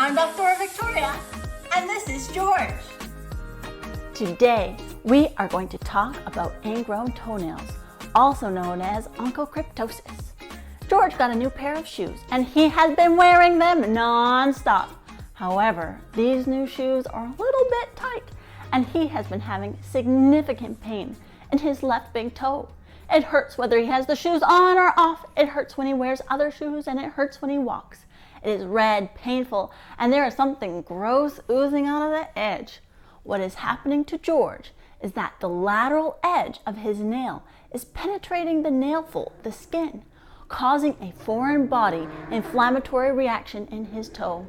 I'm Dr. Victoria, and this is George. Today, we are going to talk about ingrown toenails, also known as onchocryptosis. George got a new pair of shoes, and he has been wearing them non-stop. However, these new shoes are a little bit tight, and he has been having significant pain in his left big toe. It hurts whether he has the shoes on or off. It hurts when he wears other shoes, and it hurts when he walks. It is red, painful, and there is something gross oozing out of the edge. What is happening to George is that the lateral edge of his nail is penetrating the nail fold, the skin, causing a foreign body inflammatory reaction in his toe.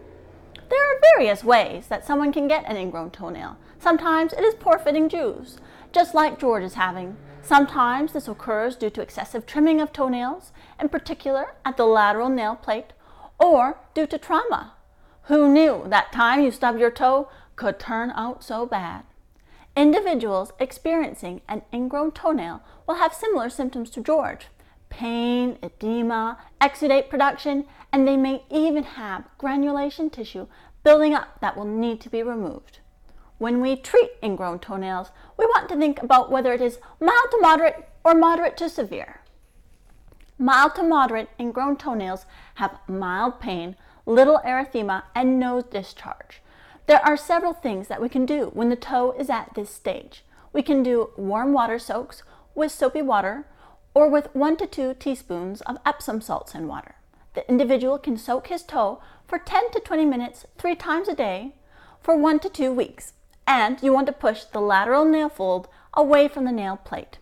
There are various ways that someone can get an ingrown toenail. Sometimes it is poor-fitting shoes, just like George is having. Sometimes this occurs due to excessive trimming of toenails, in particular at the lateral nail plate, or due to trauma. Who knew that time you stubbed your toe could turn out so bad? Individuals experiencing an ingrown toenail will have similar symptoms to George: pain, edema, exudate production, and they may even have granulation tissue building up that will need to be removed. When we treat ingrown toenails, we want to think about whether it is mild to moderate or moderate to severe. Mild to moderate ingrown toenails have mild pain, little erythema, and no discharge. There are several things that we can do when the toe is at this stage. We can do warm water soaks with soapy water or with 1 to 2 teaspoons of Epsom salts in water. The individual can soak his toe for 10 to 20 minutes 3 times a day for 1 to 2 weeks. And you want to push the lateral nail fold away from the nail plate.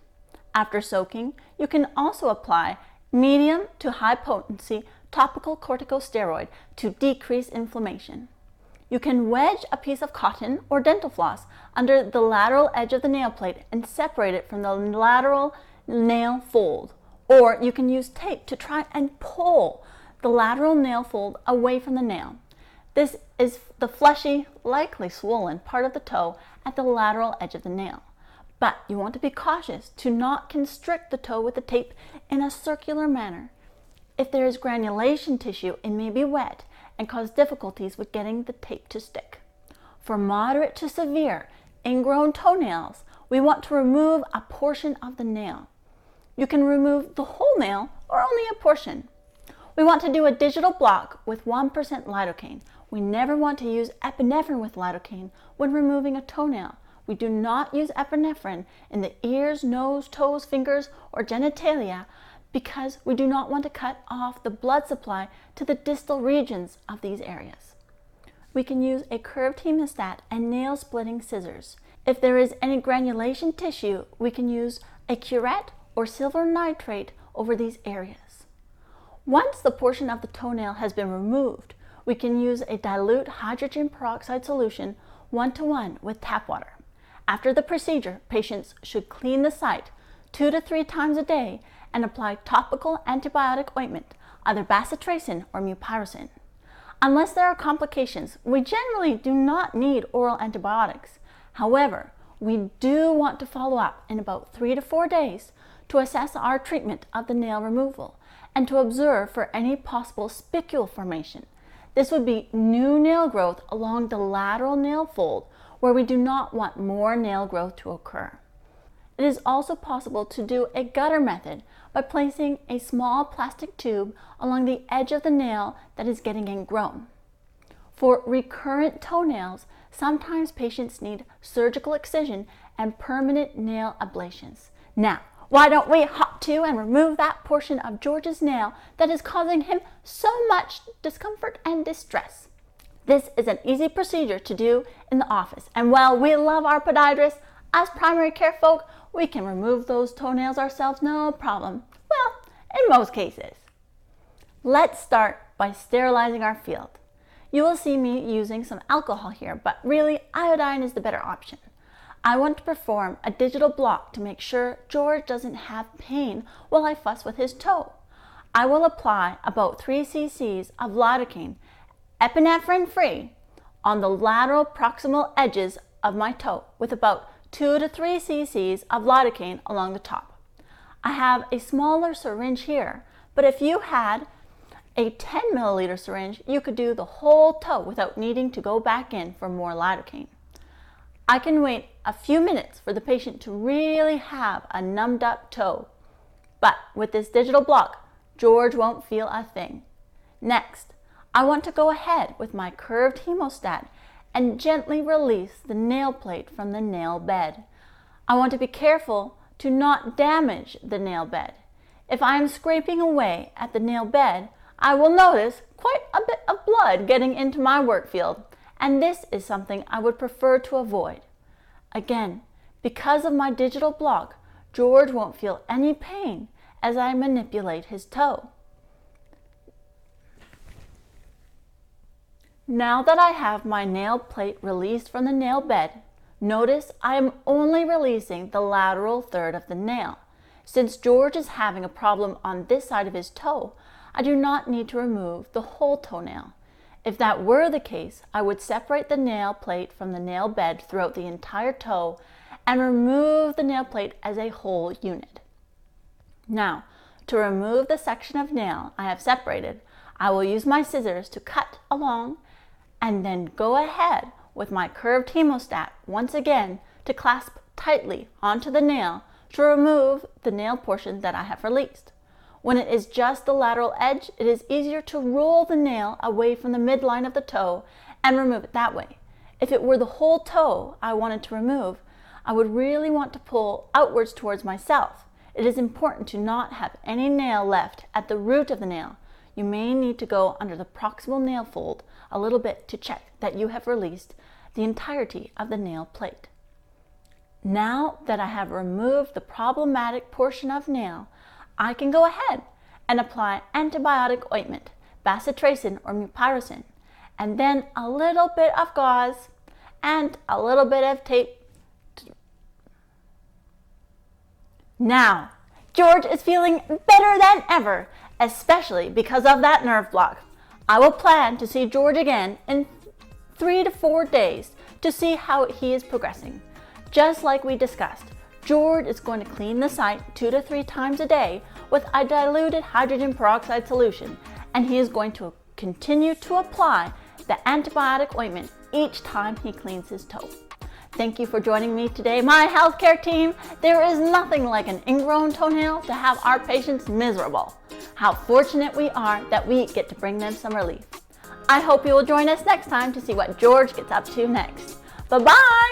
After soaking, you can also apply medium to high potency topical corticosteroid to decrease inflammation. You can wedge a piece of cotton or dental floss under the lateral edge of the nail plate and separate it from the lateral nail fold. Or you can use tape to try and pull the lateral nail fold away from the nail. This is the fleshy, likely swollen part of the toe at the lateral edge of the nail. But you want to be cautious to not constrict the toe with the tape in a circular manner. If there is granulation tissue, it may be wet and cause difficulties with getting the tape to stick. For moderate to severe ingrown toenails, we want to remove a portion of the nail. You can remove the whole nail or only a portion. We want to do a digital block with 1% lidocaine. We never want to use epinephrine with lidocaine when removing a toenail. We do not use epinephrine in the ears, nose, toes, fingers, or genitalia because we do not want to cut off the blood supply to the distal regions of these areas. We can use a curved hemostat and nail splitting scissors. If there is any granulation tissue, we can use a curette or silver nitrate over these areas. Once the portion of the toenail has been removed, we can use a dilute hydrogen peroxide solution 1:1 with tap water. After the procedure, patients should clean the site 2 to 3 times a day and apply topical antibiotic ointment, either bacitracin or mupirocin. Unless there are complications, we generally do not need oral antibiotics. However, we do want to follow up in about 3 to 4 days to assess our treatment of the nail removal and to observe for any possible spicule formation. This would be new nail growth along the lateral nail fold where we do not want more nail growth to occur. It is also possible to do a gutter method by placing a small plastic tube along the edge of the nail that is getting ingrown. For recurrent toenails, sometimes patients need surgical excision and permanent nail ablations. Now, why don't we hop to and remove that portion of George's nail that is causing him so much discomfort and distress? This is an easy procedure to do in the office, and while we love our podiatrists, as primary care folk, we can remove those toenails ourselves, no problem. Well, in most cases. Let's start by sterilizing our field. You will see me using some alcohol here, but really iodine is the better option. I want to perform a digital block to make sure George doesn't have pain while I fuss with his toe. I will apply about 3 cc's of lidocaine, epinephrine free, on the lateral proximal edges of my toe with about 2 to 3 cc's of lidocaine along the top. I have a smaller syringe here, but if you had A 10 milliliter syringe, you could do the whole toe without needing to go back in for more lidocaine. I can wait a few minutes for the patient to really have a numbed up toe. But with this digital block, George won't feel a thing. Next, I want to go ahead with my curved hemostat and gently release the nail plate from the nail bed. I want to be careful to not damage the nail bed. If I am scraping away at the nail bed, I will notice quite a bit of blood getting into my work field, and this is something I would prefer to avoid. Again, because of my digital block, George won't feel any pain as I manipulate his toe. Now that I have my nail plate released from the nail bed, notice I am only releasing the lateral third of the nail. Since George is having a problem on this side of his toe, I do not need to remove the whole toenail. If that were the case, I would separate the nail plate from the nail bed throughout the entire toe and remove the nail plate as a whole unit. Now, to remove the section of nail I have separated, I will use my scissors to cut along and then go ahead with my curved hemostat once again to clasp tightly onto the nail to remove the nail portion that I have released. When it is just the lateral edge, it is easier to roll the nail away from the midline of the toe and remove it that way. If it were the whole toe I wanted to remove, I would really want to pull outwards towards myself. It is important to not have any nail left at the root of the nail. You may need to go under the proximal nail fold a little bit to check that you have released the entirety of the nail plate. Now that I have removed the problematic portion of nail, I can go ahead and apply antibiotic ointment, bacitracin or mupirocin, and then a little bit of gauze and a little bit of tape. Now, George is feeling better than ever, especially because of that nerve block. I will plan to see George again in 3 to 4 days to see how he is progressing. Just like we discussed, George is going to clean the site 2 to 3 times a day with a diluted hydrogen peroxide solution, and he is going to continue to apply the antibiotic ointment each time he cleans his toe. Thank you for joining me today, my healthcare team. There is nothing like an ingrown toenail to have our patients miserable. How fortunate we are that we get to bring them some relief. I hope you will join us next time to see what George gets up to next. Bye-bye!